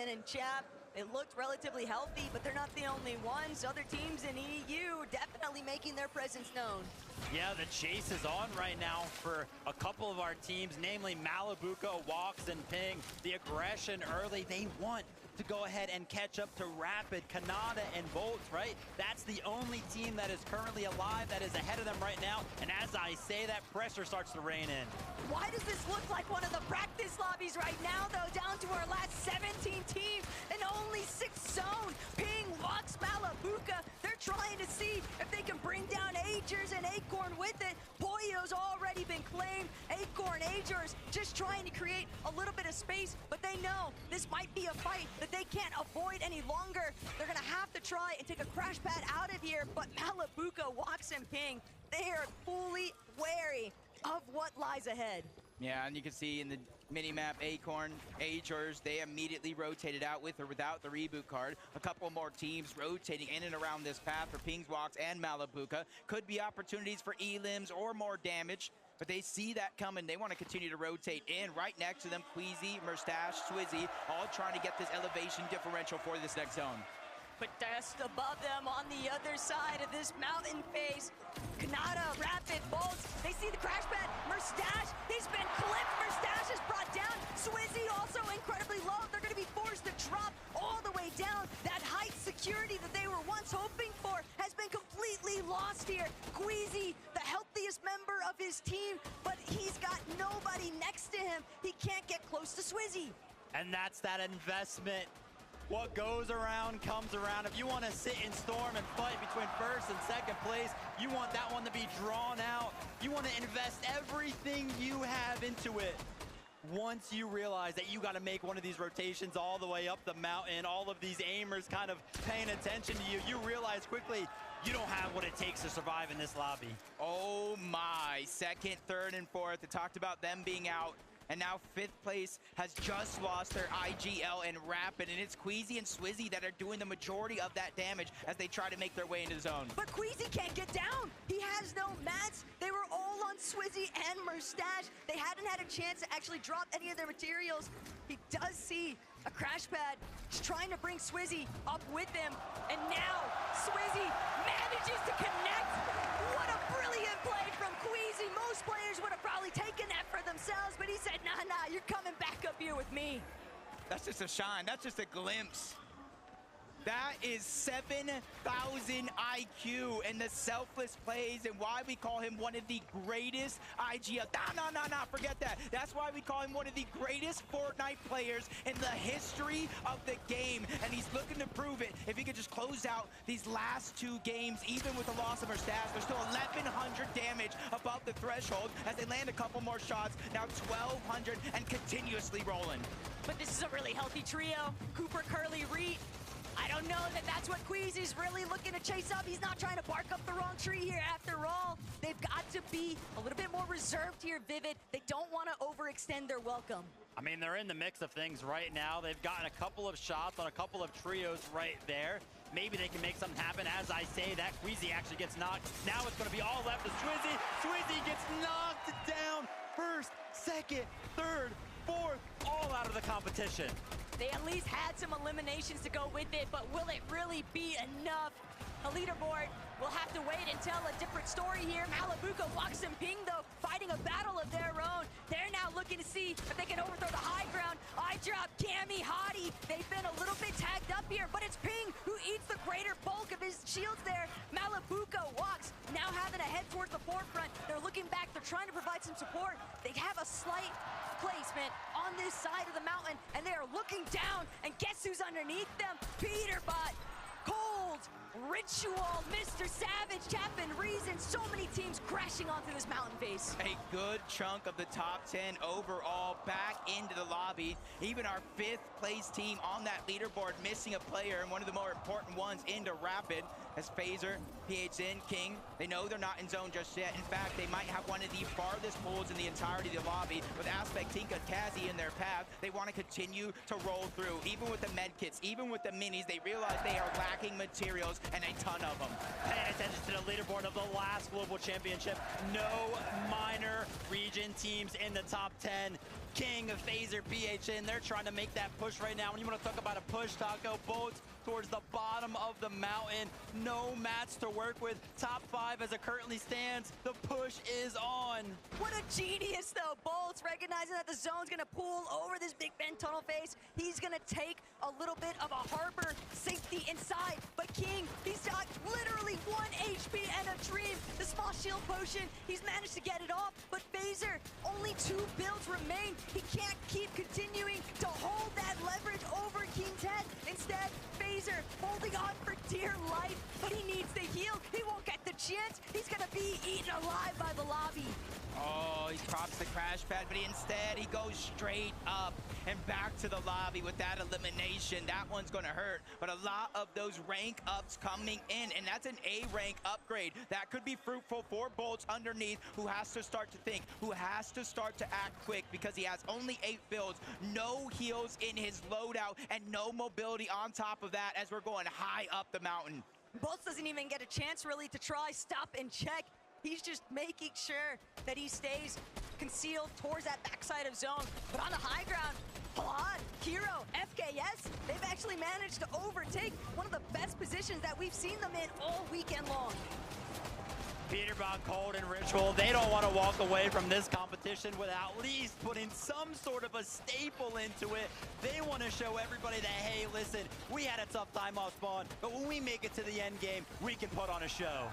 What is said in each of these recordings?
Zen and Chap, they looked relatively healthy, but they're not the only ones. Other teams in EU definitely making their presence known. Yeah, the chase is on right now for a couple of our teams, namely Malibuca, Walks, and Ping. The aggression early, they want to go ahead and catch up to Rapid, Kanata, and Bolts, right? That's the only team that is currently alive that is ahead of them right now. And as I say, that pressure starts to rain in. Why does this look like one of the practice lobbies right now, though? Down to our last 17 teams and only 6 zone. Ping, Walks, Malibuca. They're trying to see if they can bring down Agers and Acorn with it. Pollo's already been claimed. Acorn, Agers just trying to create a little bit of space, but they know this might be a fight that they can't avoid any longer. They're gonna have to try and take a crash pad out of here, but Malibuca, Walks, and Ping, they are fully wary of what lies ahead. Yeah, and you can see in the mini-map, Acorn, Agers, they immediately rotated out with or without the reboot card. A couple more teams rotating in and around this path for Pings, Walks, and Malibuca. Could be opportunities for elims or more damage, but they see that coming. They want to continue to rotate in. Right next to them, Queasy, Mustache, Swizzy, all trying to get this elevation differential for this next zone. But just above them on the other side of this mountain face, Kanata, Rapid, Bolts, they see the crash pad. Mustache, he's been clipped. Mustache is brought down. Swizzy also incredibly low. They're going to be forced to drop all the way down. That height security that they were once hoping for has been completely lost here. Queasy, the healthiest member of his team, but he's got nobody next to him. He can't get close to Swizzy. And that's that investment. What goes around comes around. If you want to sit and storm and fight between first and second place, you want that one to be drawn out. You want to invest everything you have into it. Once you realize that you got to make one of these rotations all the way up the mountain, all of these aimers kind of paying attention to you, you realize quickly you don't have what it takes to survive in this lobby. Oh my, second, third, and fourth. I talked about them being out. And now 5th place has just lost their IGL and Rapid, and it's Queasy and Swizzy that are doing the majority of that damage as they try to make their way into the zone. But Queasy can't get down. He has no mats. They were all on Swizzy and Mustache. They hadn't had a chance to actually drop any of their materials. He does see a crash pad. He's trying to bring Swizzy up with him, and now Swizzy manages to connect. What a brilliant play from Queasy. Most players would have probably taken that for themselves, but he said, nah, you're coming back up here with me. That's just a shine. That's just a glimpse. That is 7,000 IQ and the selfless plays and why we call him one of the greatest IGL. Nah, forget that. That's why we call him one of the greatest Fortnite players in the history of the game. And he's looking to prove it. If he could just close out these last 2 games, even with the loss of our stats, there's still 1,100 damage above the threshold as they land a couple more shots. Now 1,200 and continuously rolling. But this is a really healthy trio. Cooper, Curly, Reed. I don't know that that's what Queasy's really looking to chase up. He's not trying to bark up the wrong tree here after all. They've got to be a little bit more reserved here, Vivid. They don't want to overextend their welcome. I mean, they're in the mix of things right now. They've gotten a couple of shots on a couple of trios right there. Maybe they can make something happen. As I say, that Queasy actually gets knocked. Now it's going to be all left to Swizzy. Swizzy gets knocked down. First, second, third, fourth, all out of the competition. They at least had some eliminations to go with it, but will it really be enough? The leaderboard will have to wait and tell a different story here. Malibuca, Walks, and Ping, though, fighting a battle of their own. They're now looking to see if they can overthrow the high ground. I drop Cammy, Hottie. They've been a little bit tagged up here, but it's Ping who eats the greater bulk of his shields there. Malibuca, Walks, now having to head towards the forefront. They're looking back. They're trying to provide some support. They have a slight placement on this side of the mountain, and they are looking down, and guess who's underneath them? Peterbot. Cold, Ritual, Mr. Savage, Chapman, Reason, so many teams crashing onto this mountain face. A good chunk of the top 10 overall back into the lobby. Even our 5th place team on that leaderboard missing a player, and one of the more important ones into Rapid as Phaser, PHN, King. They know they're not in zone just yet. In fact, they might have one of the farthest pulls in the entirety of the lobby with Aspect, Tinka, Kazi in their path. They want to continue to roll through. Even with the med kits, even with the minis, they realize they are lacking materials and a ton of them. Paying attention to the leaderboard of the last global championship. No minor region teams in the top 10. King, FaZe, BHN, they're trying to make that push right now. When you want to talk about a push, Taco, Bolts towards the bottom of the mountain. No mats to work with. Top 5 as it currently stands. The push is on. What a genius, though. Bolts recognizing that the zone's going to pull over this Big Ben tunnel face. He's going to take a little bit of a harbor safety inside. But King, he's got literally 1 HP and a dream. The small shield potion, he's managed to get it off. But FaZe, only 2 builds remain. He can't keep continuing to hold that leverage over King's head. Instead, FaZe holding on for dear life, but he needs the heal. He won't get the chance. He's gonna be eaten alive by the lobby. Oh, he props the crash pad, but instead he goes straight up and back to the lobby with that elimination. That one's gonna hurt, but a lot of those rank ups coming in, and that's an A rank upgrade. That could be fruitful for Bolts underneath, who has to start to think, who has to start to act quick because he has only 8 builds, no heals in his loadout, and no mobility on top of that as we're going high up the mountain. Bolts doesn't even get a chance really to try stop and check. He's just making sure that he stays concealed towards that backside of zone. But on the high ground, Vlad, Hero, FKS, they've actually managed to overtake one of the best positions that we've seen them in all weekend long. Peterbot, Cold, and Ritual, they don't want to walk away from this competition without at least putting some sort of a staple into it. They want to show everybody that, hey, listen, we had a tough time off spawn, but when we make it to the end game, we can put on a show.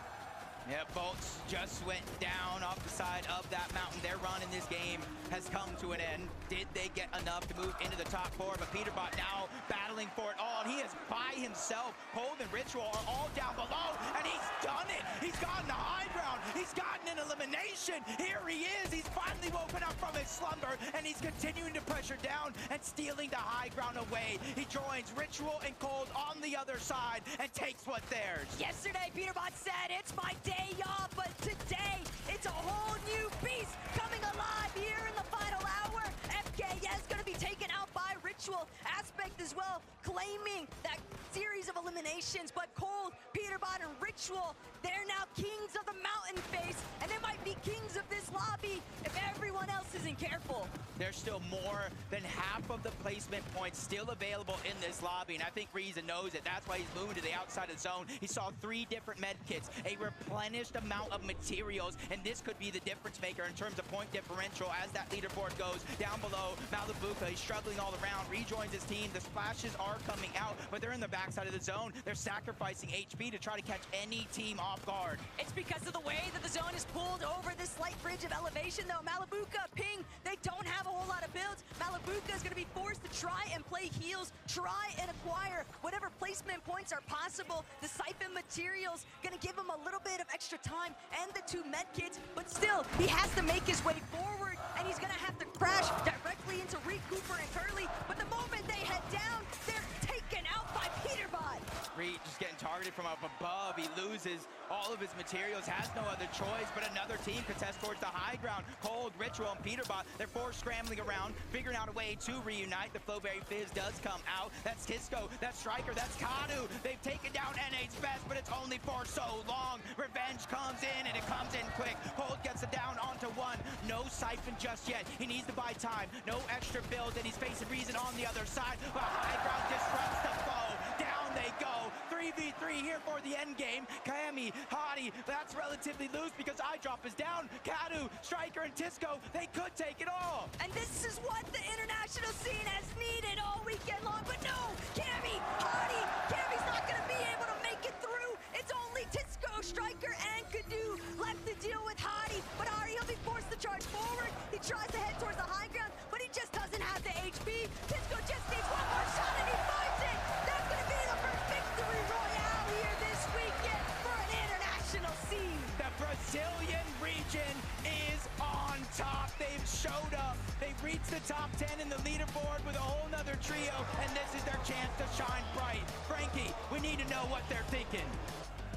Yeah, Bolts just went down off the side of that mountain. Their run in this game has come to an end. Did they get enough to move into the top 4? But Peterbot now battling for it all, and he is by himself. Cold and Ritual are all down below, and he's done it. He's gotten the high ground. He's gotten an elimination. Here he is. He's finally woken up from his slumber, and he's continuing to pressure down and stealing the high ground away. He joins Ritual and Cold on the other side and takes what's theirs. Yesterday, Peterbot said, it's my day off, but today, it's a whole new beast coming alive here in the final hour. FKS gonna be taken out by Ritual. Aspect as well, claiming that series of eliminations, but Cold, Peterbot, and Ritual, they're now kings of the mountain face, and they might be kings of this lobby if everyone else isn't careful. There's still more than half of the placement points still available in this lobby, and I think Reason knows it. That's why he's moving to the outside of the zone. He saw 3 different med kits, a replenished amount of materials, and this could be the difference maker in terms of point differential as that leaderboard goes down below. Malabuka, he's struggling all around, rejoins his team. The splashes are coming out, but they're in the backside of the zone. They're sacrificing HP to try to catch any team off guard. It's because of the way that the zone is pulled over this slight bridge of elevation, though. Malabuka, Ping, they don't have a whole lot of builds. Malabuka is going to be forced to try and play heals, try and acquire whatever placement points are possible. The siphon materials going to give him a little bit of extra time and the 2 med kits, but still, he has to make his way forward, and he's going to have to crash directly into Reed Cooper and Curly. But the moment they head down, they're taken out by Peterbot. Reed just getting targeted from up above. He loses all of his materials, has no other choice, but another team contests towards the high ground. Cold, Ritual, and Peterbot, they're 4 scrambling around, figuring out a way to reunite. The Flowberry Fizz does come out. That's Tisco, that's Striker, that's Kadu. They've taken down NA's best, but it's only for so long. Revenge comes in, and it comes in quick. Cold gets it down onto 1. No siphon just yet. He needs to buy time. No extra builds, and he's facing Reason on the other side. But high ground disrupts the foe. Down they go. 3v3 here for the end game. Kami, Hadi, that's relatively loose because Eyedrop is down. Kadu, Striker, and Tisco, they could take it all. And this is what the international scene has needed all weekend long. But no, Kami, Hadi, Kami's not going to be able to make it through. It's only Tisco, Striker, and Kadu left to deal with Hadi. But Hadi, he'll be forced to charge forward. He tries to head towards the high ground, but he just doesn't have the HP. Tisco just needs one more shot, and he finds it. That's going to be the first victory royale here this weekend for an international scene. The Brazilian region is on top. They've showed up. They've reached the top 10 in the leaderboard with a whole nother trio, and this is their chance to shine bright. Frankie, we need to know what they're thinking.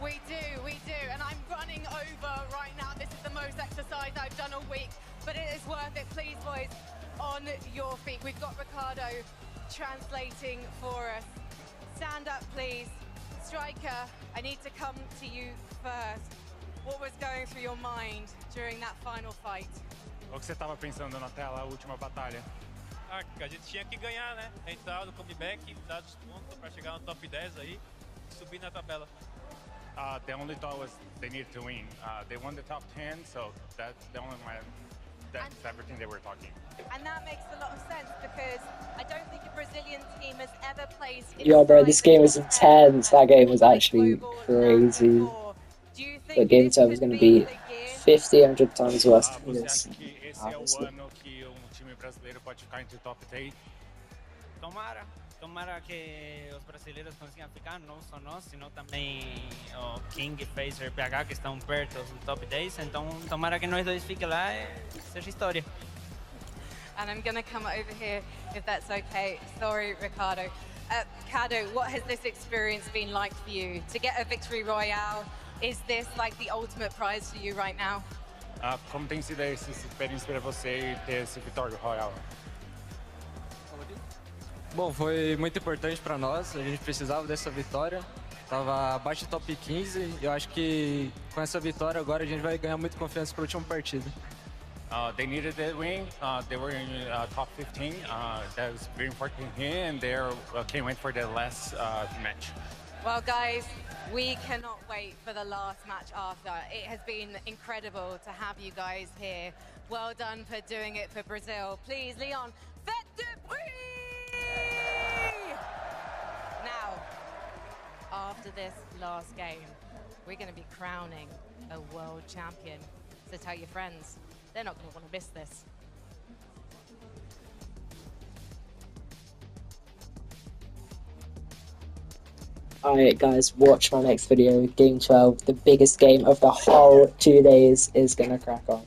We do, and I'm running over right now. This is the most exercise I've done all week, but it is worth it. Please, boys, on your feet. We've got Ricardo translating for us. Stand up, please. Striker, I need to come to you first. What was going through your mind during that final fight? O que você estava pensando na tela, a última batalha? Ah, que a gente tinha que ganhar, né? Entrar no comeback, dar os pontos para chegar no top 10 aí e subir na tabela. The only thought was they needed to win. They won the top 10, so that's the only that's everything they were talking. And that makes a lot of sense because I don't think a Brazilian team has ever placed. Yo, bro, this game was intense. That game was actually crazy. But game 12 is going to be 50, 100 times worse than Você this. acha que esse é o ano que um time brasileiro pode ficar entre o top 10? Tomara que os brasileiros consigam ficar, não só nós, sino também o King e Phaser PH que estão perto do top 10, então tomara que nós dois fiquem lá e seja história. And I'm going to come over here if that's okay. Sorry, Ricardo. Cado, what has this experience been like for you? To get a victory royale, is this like the ultimate prize for you right now? Como tem sido essa experiência para você ter esse Vitória Royal? Bom, foi muito importante para nós, a gente precisava dessa vitória. Tava abaixo do top 15 e eu acho que com essa vitória agora a gente vai ganhar muita confiança para a última partida. They needed that win. They were in top 15. That was very important here, and they came in for the last match. Well, guys, we cannot wait for the last match after. It has been incredible to have you guys here. Well done for doing it for Brazil. Please, Leon, faites du bruit! Now, after this last game, we're going to be crowning a world champion. So tell your friends, they're not going to want to miss this. Alright guys, watch my next video. Game 12, the biggest game of the whole 2 days, is gonna crack on.